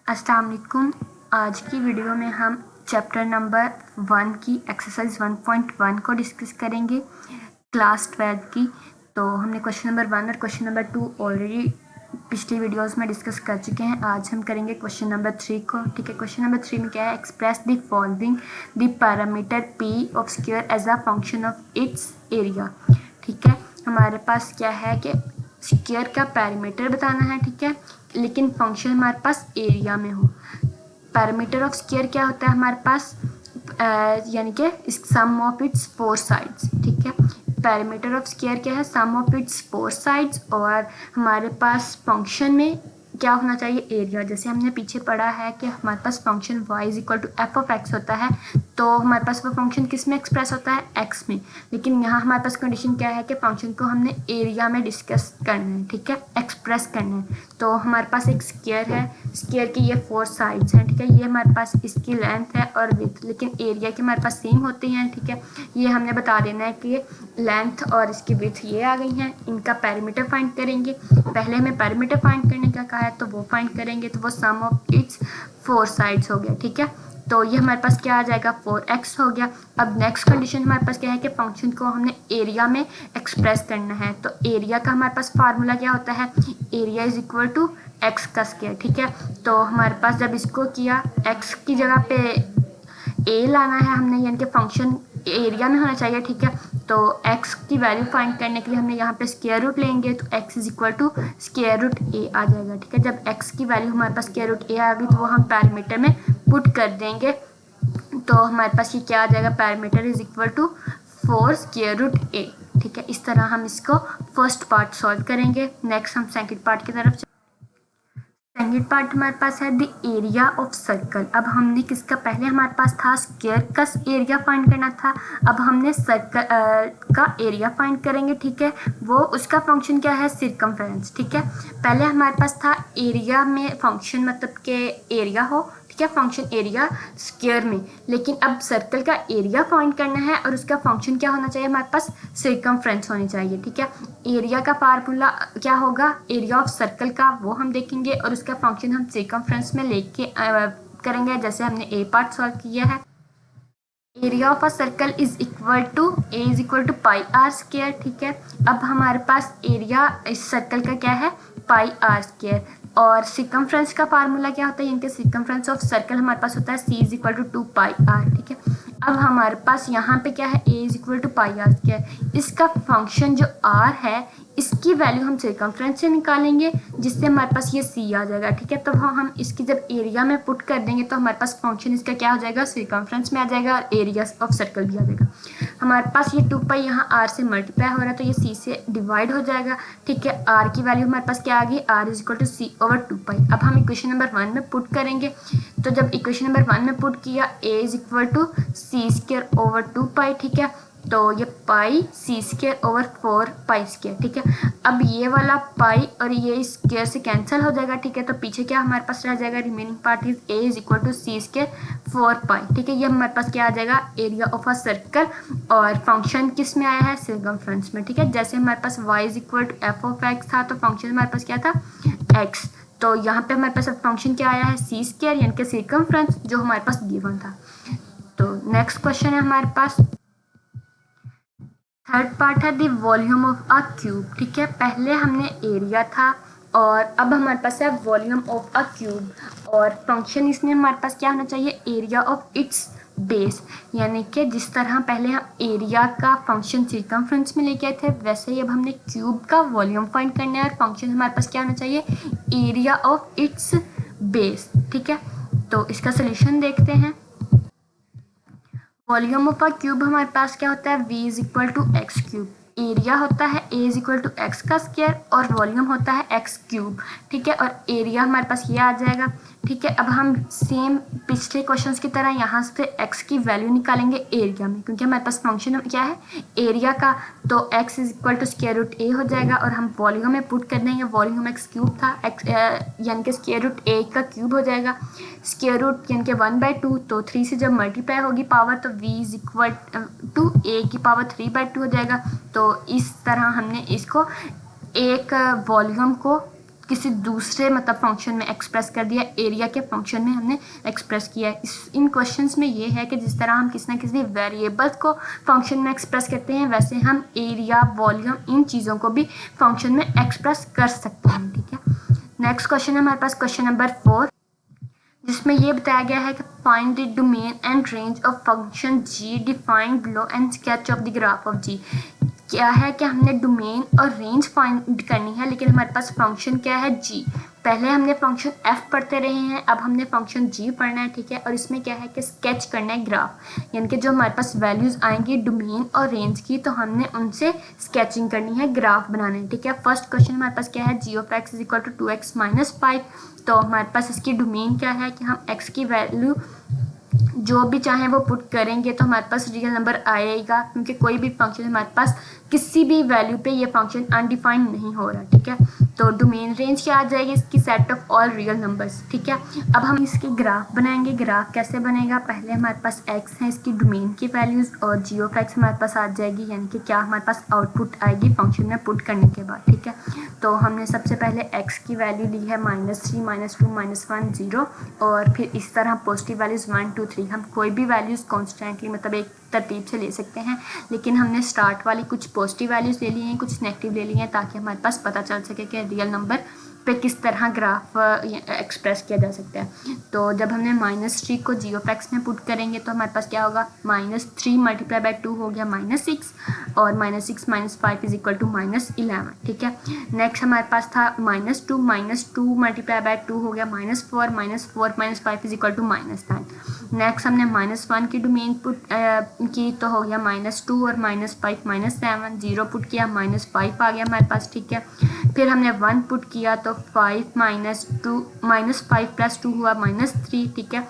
अस्सलाम वालेकुम। आज की वीडियो में हम चैप्टर नंबर 1 की एक्सरसाइज 1.1 को डिस्कस करेंगे, क्लास 12 की। तो हमने क्वेश्चन नंबर 1 और क्वेश्चन नंबर 2 ऑलरेडी पिछली वीडियोस में डिस्कस कर चुके हैं। आज हम करेंगे क्वेश्चन नंबर 3 को। ठीक है, क्वेश्चन नंबर 3 में क्या है, express the following the parameter P of square as a function of its area. ठीक है, हमारे पास क्या है कि स्क्वायर का पैरामीटर बताना है। ठीक है, लेकिन फंक्शन हमारे पास एरिया में हो। पैरामीटर ऑफ स्क्वायर क्या होता है हमारे पास, यानी कि सम ऑफ इट्स फोर साइड्स। ठीक है, पैरामीटर ऑफ स्क्वायर क्या है, सम ऑफ इट्स फोर साइड्स। और हमारे पास फंक्शन में क्या होना चाहिए, एरिया। जैसे हमने पीछे पढ़ा है कि हमारे पास function y is equal to F of X होता है, तो हमारे पास वो फंक्शन किस में एक्सप्रेस होता है, x में। लेकिन यहाँ हमारे पास कंडीशन क्या है कि फंक्शन को हमने एरिया में डिस्कस करना है। ठीक है, एक्सप्रेस करना है। तो हमारे पास एक स्क्वायर है, स्क्वायर की ये फोर साइड्स हैं। ठीक है, ये हमारे पास इसकी लेंथ है और विड्थ, लेकिन एरिया की हमारे पास सेम होती हैं। ठीक है, ये हमने बता देना है कि लेंथ और इसकी विड्थ ये आ गई हैं। इनका पैरामीटर फाइंड करेंगे। पहले हमें पैरामीटर फाइंड करने का कहा है, तो वो फाइंड करेंगे। तो वो सम ऑफ इट्स फोर साइड्स हो गया। ठीक है, तो ये हमारे पास क्या आ जाएगा, 4x हो गया। अब नेक्स्ट कंडीशन हमारे पास क्या है कि फंक्शन को हमने एरिया में एक्सप्रेस करना है। तो एरिया का हमारे पास फार्मूला क्या होता है, area is equal to x का स्क्वायर। ठीक है, तो हमारे पास जब इसको किया, x की जगह पे a लाना है हमने, यानी कि फंक्शन एरिया में होना चाहिए। ठीक है, तो x की वैल्यू फाइंड करने के लिए हमने यहाँ पे स्क्वायर रूट लेंगे, तो x is equal to square root a आ जाएगा। ठीक है, जब x की वैल्यू हमारे पास स्क्वायर रूट a आ गई, तो वो हम पैरामीटर में पुट कर देंगे। तो हमारे पास ये क्या आ जाएगा, parameter is equal to 4 square root a। ठीक है, इस तरह हम इसको फर्स्ट पार्ट सॉल्व करेंगे। नेक्स्ट हम सेकंड पार्ट की तरफ। सेकंड पार्ट हमारे पास है द एरिया ऑफ सर्कल। अब हमने किसका, पहले हमारे पास था स्क्वायर का एरिया फाइंड करना था, अब हमने सर्कल का एरिया फाइंड करेंगे। ठीक है, वो उसका फंक्शन क्या है, सर्कमफ्रेंस। ठीक है, पहले हमारे पास था एरिया में फंक्शन मतलब के एरिया हो। ठीक है, फंक्शन एरिया स्क्वायर में, लेकिन अब सर्कल का एरिया फाइंड करना है और उसका फंक्शन क्या होना चाहिए, हमारे पास सर्कमफ्रेंस होनी चाहिए। ठीक है, एरिया का फार्मूला क्या होगा, एरिया ऑफ सर्कल का, वो हम देखेंगे और उसका फंक्शन हम सर्कमफ्रेंस में लेके करेंगे, जैसे हमने ए पार्ट सॉल्व किया है। Area of a circle is equal to A is equal to pi R square. ठीक है, अब हमारे पास एरिया इस सर्कल का क्या है, पाई आर स्क्वायर। और सर्कमफ्रेंस का फार्मूला क्या होता है, इनके सर्कमफ्रेंस ऑफ सर्कल हमारे पास होता है C is equal to 2 pi R. ठीक है, अब हमारे पास यहाँ पे क्या है, A is equal to pi R square. इसका फंक्शन जो आर है, इसकी वैल्यू हम सर्कमफ्रेंस से निकालेंगे, जिससे हमारे पास ये सी आ जाएगा। ठीक है, तो हम इसकी जब एरिया में पुट कर देंगे, तो हमारे पास फंक्शन इसका क्या हो जाएगा, सर्कमफ्रेंस में आ जाएगा और एरिया ऑफ सर्कल भी आ जाएगा। हमारे पास ये 2 पाई यहाँ आर से मल्टीप्लाई हो रहा है, तो ये सी से डिवाइड हो जाएगा। ठीक है, आर की वैल्यू हमारे पास क्या आ गई, R is equal to C over 2 pi. अब हम इक्वेशन नंबर 1 में पुट करेंगे। तो जब इक्वेशन नंबर 1 में पुट किया, A is equal to C square over 2 pi. ठीक है, तो ये pi C square over 4 pi square. ठीक है, अब ये वाला पाई और ये स्क्वायर से कैंसिल हो जाएगा। ठीक है, तो पीछे क्या हमारे पास रह जाएगा, remaining part is A is equal to C square 4 pi. ठीक है, ये हमारे पास क्या आ जाएगा, एरिया ऑफ अ सर्कल। और फंक्शन किस में आया है, सर्कमफ्रेंस में। ठीक है, जैसे हमारे पास y is equal to F of X था, तो फंक्शन हमारे पास क्या था, x। तो यहाँ पे हमारे पास फंक्शन क्या आया है, सी स्क्वायर, यानी कि सर्कमफ्रेंस, जो हमारे पास गिवन था। तो नेक्स्ट क्वेश्चन है हमारे पास, थर्ड पार्ट है the volume of a cube. ठीक है, पहले हमने एरिया था और अब हमारे पास है वॉल्यूम ऑफ अ क्यूब। और फंक्शन इसमें हमारे पास क्या होना चाहिए, एरिया ऑफ इट्स बेस। यानी कि जिस तरह पहले हम एरिया का फंक्शन सर्कमफ्रेंस में लेके आए थे, वैसे ही अब हमने क्यूब का वॉल्यूम फाइंड करना है और फंक्शन हमारे पास क्या होना चाहिए, एरिया ऑफ इट्स बेस। ठीक है, तो इसका सोल्यूशन देखते हैं। वॉल्यूम ऑफ अ क्यूब हमारे पास क्या होता है, v is equal to X cube. Area होता है a is equal to X का स्क्वायर और वॉल्यूम होता है एक्स क्यूब। ठीक है, और एरिया हमारे पास ये आ जाएगा। ठीक है, अब हम सेम पिछले क्वेश्चंस की तरह यहाँ से x की वैल्यू निकालेंगे एरिया में, क्योंकि हमारे पास फंक्शन क्या है, एरिया का। तो x is equal to square root a हो जाएगा और हम वॉल्यूम में पुट कर देंगे, वॉल्यूम एक्स क्यूब था, यानी कि स्क्वायर रूट a का क्यूब हो जाएगा। स्क्वायर रूट यानी कि 1/2, तो 3 से जब मल्टीप्लाई होगी पावर, तो v is equal to a की पावर 3/2 हो जाएगा। तो इस तरह हमने इसको एक वॉल्यूम को किसी दूसरे मतलब फंक्शन में एक्सप्रेस कर दिया, एरिया के फंक्शन में हमने एक्सप्रेस किया है। इन क्वेश्चंस में ये है कि जिस तरह हम किसी न किसी वेरिएबल्स को फंक्शन में एक्सप्रेस करते हैं, वैसे हम एरिया, वॉल्यूम, इन चीज़ों को भी फंक्शन में एक्सप्रेस कर सकते हैं। ठीक है, नेक्स्ट क्वेश्चन है हमारे पास क्वेश्चन नंबर 4, जिसमें ये बताया गया है कि find the domain and range of function G defined below and sketch of the graph of G. क्या है कि हमने डोमेन और रेंज फाइंड करनी है, लेकिन हमारे पास फंक्शन क्या है, जी। पहले हमने फंक्शन एफ पढ़ते रहे हैं, अब हमने फंक्शन जी पढ़ना है। ठीक है, और इसमें क्या है कि स्केच करना है ग्राफ, यानी कि जो हमारे पास वैल्यूज़ आएंगी डोमेन और रेंज की, तो हमने उनसे स्केचिंग करनी है, ग्राफ बनाना है। ठीक है, फर्स्ट क्वेश्चन हमारे पास क्या है, G of X is equal to 2x minus 5। तो हमारे पास इसकी डोमेन क्या है कि हम x की वैल्यू जो भी चाहे वो पुट करेंगे तो हमारे पास रियल नंबर आएगा, क्योंकि कोई भी फंक्शन हमारे पास किसी भी वैल्यू पे ये फंक्शन अनडिफाइंड नहीं हो रहा। ठीक है, तो डोमेन रेंज क्या आ जाएगी, इसकी set of all real numbers. ठीक है, अब हम इसके ग्राफ बनाएंगे। ग्राफ कैसे बनेगा, पहले हमारे पास x है, इसकी डोमेन की वैल्यूज़, और जी ऑफ एक्स हमारे पास आ जाएगी, यानी कि क्या हमारे पास आउटपुट आएगी फंक्शन में पुट करने के बाद। ठीक है, तो हमने सबसे पहले x की वैल्यू ली है -3, -2, -1, 0, और फिर इस तरह पॉजिटिव वैल्यूज़ 1, 2, 3। हम कोई भी वैल्यूज़ कॉन्स्टेंटली मतलब एक तरतीब से ले सकते हैं, लेकिन हमने स्टार्ट वाली कुछ पॉजिटिव वैल्यूज़ ले ली हैं, कुछ नेगेटिव ले ली हैं, ताकि हमारे पास पता चल सके कि रियल नंबर पे किस तरह ग्राफ एक्सप्रेस किया जा सकता है। तो जब हमने -3 को जी ऑफ एक्स में पुट करेंगे तो हमारे पास क्या होगा, -3 मल्टीप्लाई बाय 2 हो गया -6, और -6 - 5 इज इक्वल टू -11। ठीक है, नेक्स्ट हमारे पास था -2 मल्टीप्लाई बाय 2 हो गया -4, -4 - 5 इज इक्वल टू -9। नेक्स्ट हमने -1 की डोमेन पुट की तो हो गया -2 और -5 -7, 0 पुट किया -5 आ गया हमारे पास। ठीक है, फिर हमने 1 पुट किया तो 5 - 2 हुआ -3। ठीक है,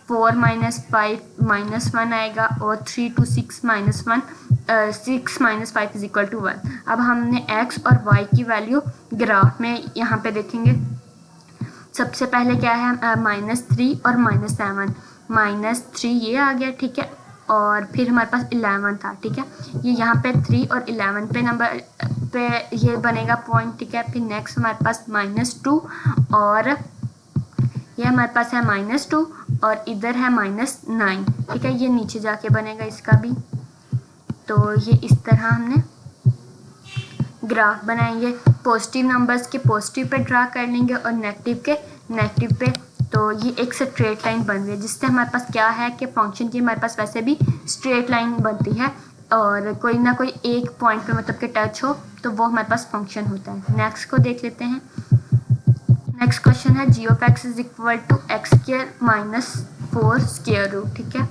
4 - 5 -1 आएगा, और 3 to 6 - 6 - 5 इज इक्वल टू 1। अब हमने x और y की वैल्यू ग्राफ में यहाँ पे देखेंगे। सबसे पहले क्या है, -3 और -7, -3 ये आ गया। ठीक है, और फिर हमारे पास 11 था। ठीक है, ये यहाँ पे 3 और 11 पे नंबर पे ये बनेगा पॉइंट। ठीक है, फिर नेक्स्ट हमारे पास -2, और ये हमारे पास है -2, और इधर है -9। ठीक है, ये नीचे जाके बनेगा इसका भी। तो ये इस तरह हमने ग्राफ बनाएंगे, पॉजिटिव नंबर्स के पॉजिटिव पे ड्रा कर लेंगे और नेगेटिव के नेगेटिव पे। तो ये एक स्ट्रेट लाइन बन रही है, जिससे हमारे पास क्या है कि फंक्शन की हमारे पास वैसे भी स्ट्रेट लाइन बनती है, और कोई ना कोई एक पॉइंट पे मतलब कि टच हो तो वो हमारे पास फंक्शन होता है। नेक्स्ट को देख लेते हैं। नेक्स्ट क्वेश्चन है G of X is equal to x² - 4 square root. ठीक है,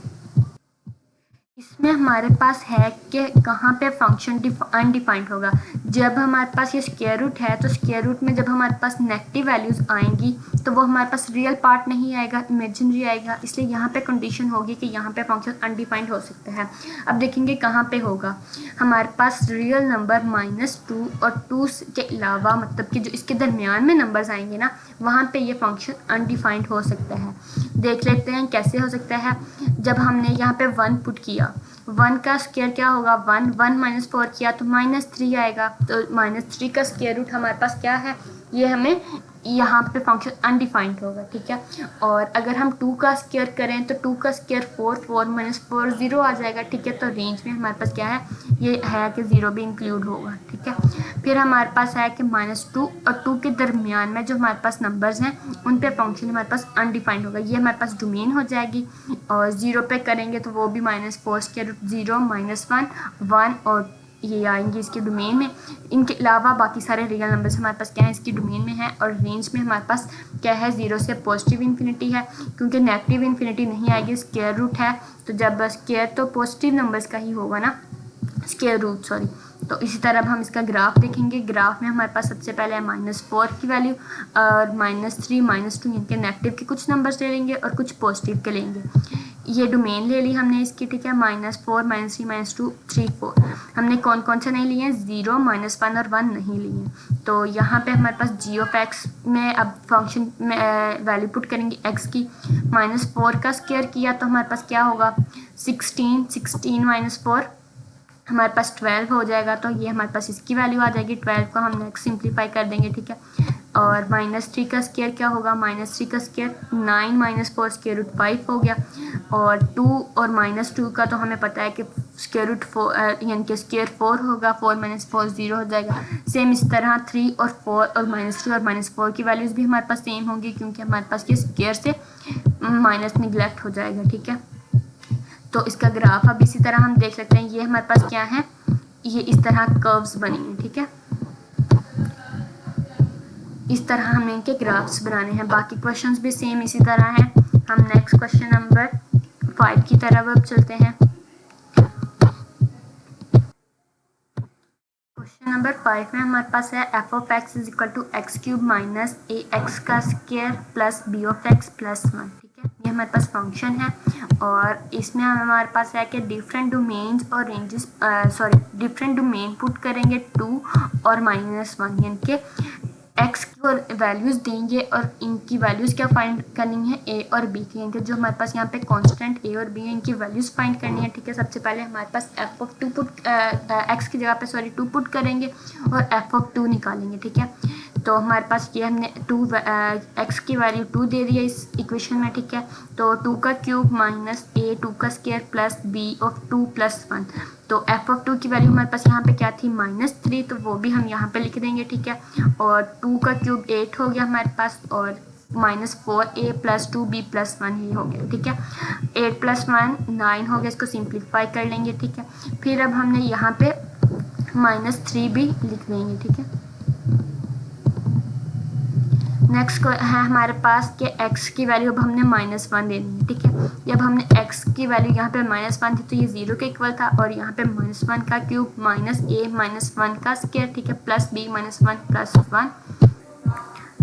इसमें हमारे पास है कि कहाँ पे फंक्शन अनडिफाइंड होगा। जब हमारे पास ये स्क्वायर रूट है, तो स्क्वायर रूट में जब हमारे पास नेगेटिव वैल्यूज़ आएंगी तो वो हमारे पास रियल पार्ट नहीं आएगा, इमेजिनरी आएगा। इसलिए यहाँ पे कंडीशन होगी कि यहाँ पे फंक्शन अनडिफाइंड हो सकता है। अब देखेंगे कहाँ पे होगा। हमारे पास रियल नंबर -2 और 2 के अलावा मतलब कि जो इसके दरमियान में नंबर्स आएंगे ना, वहाँ पे ये फंक्शन अनडिफाइंड हो सकता है। देख लेते हैं कैसे हो सकता है। जब हमने यहाँ पे 1 पुट किया, 1 का स्क्वायर क्या होगा, 1 - 4 किया तो -3 आएगा। तो -3 का स्क्वायर रूट हमारे पास क्या है, ये हमें यहाँ पे फंक्शन अनडिफाइंड होगा। ठीक है, और अगर हम 2 का स्क्वायर करें तो 2 का स्क्वायर 4, 4 - 4 0 आ जाएगा। ठीक है, तो रेंज में हमारे पास क्या है, ये है कि 0 भी इंक्लूड होगा। ठीक है, फिर हमारे पास है कि -2 और 2 के दरमियान में जो हमारे पास नंबर्स हैं उन पे फंक्शन हमारे पास अनडिफाइंड होगा। ये हमारे पास डोमेन हो जाएगी, और 0 पे करेंगे तो वो भी -4 स्क्वायर रूट 0 -1 1 और ये आएंगे इसके डोमेन में। इनके अलावा बाकी सारे रियल नंबर्स हमारे पास क्या है, इसकी डोमेन में है। और रेंज में हमारे पास क्या है, 0 से पॉजिटिव इन्फिनिटी है, क्योंकि नेगेटिव इन्फिनिटी नहीं आएगी, स्क्वायर रूट है। तो जब स्क्वायर तो पॉजिटिव नंबर्स का ही होगा ना, स्क्वायर रूट सॉरी। तो इसी तरह अब हम इसका ग्राफ देखेंगे। ग्राफ में हमारे पास सबसे पहले है -4 की वैल्यू, और -3 -2 इनके नेगेटिव के कुछ नंबर्स ले लेंगे और कुछ पॉजिटिव के लेंगे। ये डोमेन ले ली हमने इसकी। ठीक है, -4 -3 -2 3 4 हमने कौन कौन से नहीं लिए हैं, 0 -1 और 1 नहीं लिए। तो यहाँ पे हमारे पास जी ऑफ एक्स में अब फंक्शन में वैल्यू पुट करेंगे x की। -4 का स्क्वायर किया तो हमारे पास क्या होगा, 16 -4 हमारे पास 12 हो जाएगा। तो ये हमारे पास इसकी वैल्यू आ जाएगी 12 को हम नेक्स्ट सिंप्लीफाई कर देंगे। ठीक है, और -3 का स्क्वायर क्या होगा, -3 का स्क्वायर 9 - 4 स्क्वायर रूट 5 हो गया। और 2 और -2 का तो हमें पता है कि स्क्वायर रूट 4 यानी कि स्क्वायर 4 होगा, 4 - 4 0 हो जाएगा। सेम इस तरह 3 और 4 और -2 और -4 की वैल्यूज़ भी हमारे पास सेम होंगी, क्योंकि हमारे पास ये स्क्वायर से माइनस निगलेक्ट हो जाएगा, ठीक है। तो इसका ग्राफ अब इसी तरह हम देख सकते हैं, ये हमारे पास क्या है, ये इस तरह कर्व्स बनेंगे, ठीक है। इस तरह हमें इनके ग्राफ्स बनाने हैं। बाकी क्वेश्चंस भी सेम इसी तरह हैं। हम नेक्स्ट क्वेश्चन नंबर 5 की तरफ अब चलते हैं। क्वेश्चन नंबर 5 में हमारे पास है f of x is equal to x³ minus ax का square plus b of x plus 1, ठीक है। ये हमारे पास फंक्शन है और इसमें हमारे पास है कि डिफरेंट डोमेन्स और रेंजेस डिफरेंट डोमेन पुट करेंगे 2 और -1, यानी कि x की और वैल्यूज़ देंगे और इनकी वैल्यूज़ क्या फाइंड करनी है, a और b की, यानी कि जो हमारे पास यहाँ पे कांस्टेंट a और b है इनकी वैल्यूज़ फाइंड करनी है, ठीक है। सबसे पहले हमारे पास f ऑफ 2 x की जगह पे 2 पुट करेंगे और f ऑफ 2 निकालेंगे, ठीक है। तो हमारे पास ये हमने x की वैल्यू 2 दे दी है इस इक्वेशन में, ठीक है। तो 2 का क्यूब माइनस a 2 का square plus b of 2 plus 1। तो f ऑफ 2 की वैल्यू हमारे पास यहाँ पे क्या थी, -3, तो वो भी हम यहाँ पे लिख देंगे, ठीक है। और 2 का क्यूब 8 हो गया हमारे पास और -4a प्लस 2b प्लस 1 ही हो गया, ठीक है। 8 + 1 9 हो गया, इसको सिंप्लीफाई कर लेंगे, ठीक है। फिर अब हमने यहाँ पे -3 भी लिख देंगे, ठीक है। नेक्स्ट है हमारे पास कि x की वैल्यू अब हमने -1 दे दी है, ठीक है। जब हमने x की वैल्यू यहाँ पे -1 थी तो ये 0 के इक्वल था और यहाँ पे -1 का क्यूब -1 का स्क्वायर, ठीक है, प्लस b -1 प्लस 1।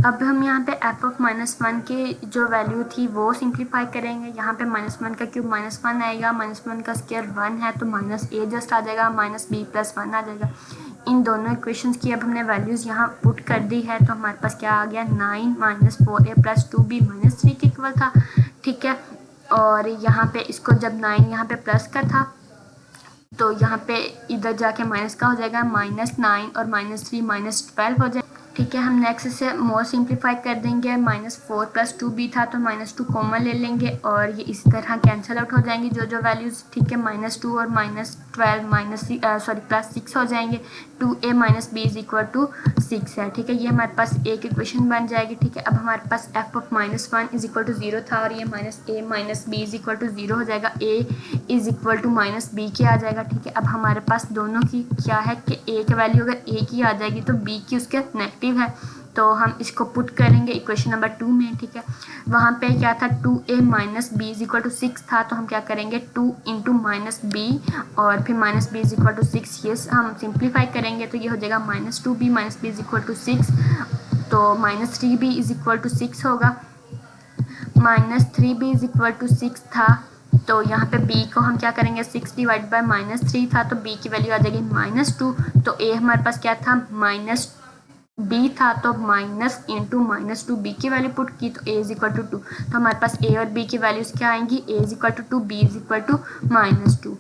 अब हम यहाँ पे f ऑफ -1 की जो वैल्यू थी वो सिंप्लीफाई करेंगे। यहाँ पे -1 का क्यूब -1 आएगा, -1 का स्क्वायर 1 है तो -a जस्ट आ जाएगा, -b प्लस 1 आ जाएगा। इन दोनों इक्वेशंस की अब हमने वैल्यूज़ यहाँ पुट कर दी है तो हमारे पास क्या आ गया, 9 - 4a प्लस 2b -3 के इक्वल था, ठीक है। और यहाँ पे इसको जब 9 यहाँ पे प्लस का था तो यहाँ पे इधर जाके माइनस का हो जाएगा, -9 और -3 -12 हो जाएगा, ठीक है। हम नेक्स्ट से मोर सिंप्लीफाई कर देंगे, -4 + 2b था तो -2 कॉमन ले लेंगे और ये इस तरह कैंसिल आउट हो जाएंगी जो जो वैल्यूज़, ठीक है। -2 और -12 प्लस 6 हो जाएंगे, 2a - b = 6 है, ठीक है। ये हमारे पास एक इक्वेशन बन जाएगी, ठीक है। अब हमारे पास f ऑफ -1 = 0 था और ये -a - b = 0 हो जाएगा, a = -b के आ जाएगा, ठीक है। अब हमारे पास दोनों की क्या है कि a की वैल्यू अगर a की आ जाएगी तो b की उसके नेगेटिव है, तो हम इसको पुट करेंगे इक्वेशन नंबर 2 में, ठीक है। वहाँ पे क्या था, 2a - b = 6 था तो हम क्या करेंगे, 2 × -b और फिर -b = 6, ये हम सिंप्लीफाई करेंगे तो ये हो जाएगा -2b - b = 6, तो -3b = 6 होगा। -3b = 6 था तो यहाँ पे b को हम क्या करेंगे, 6 / -3 था तो b की वैल्यू आ जाएगी -2, तो a हमारे पास क्या था, -b था तो माइनस इंटू -2b की वैल्यू पुट की तो a = 2, तो हमारे पास a और b की वैल्यूज़ क्या आएंगी, a = 2 b = -2।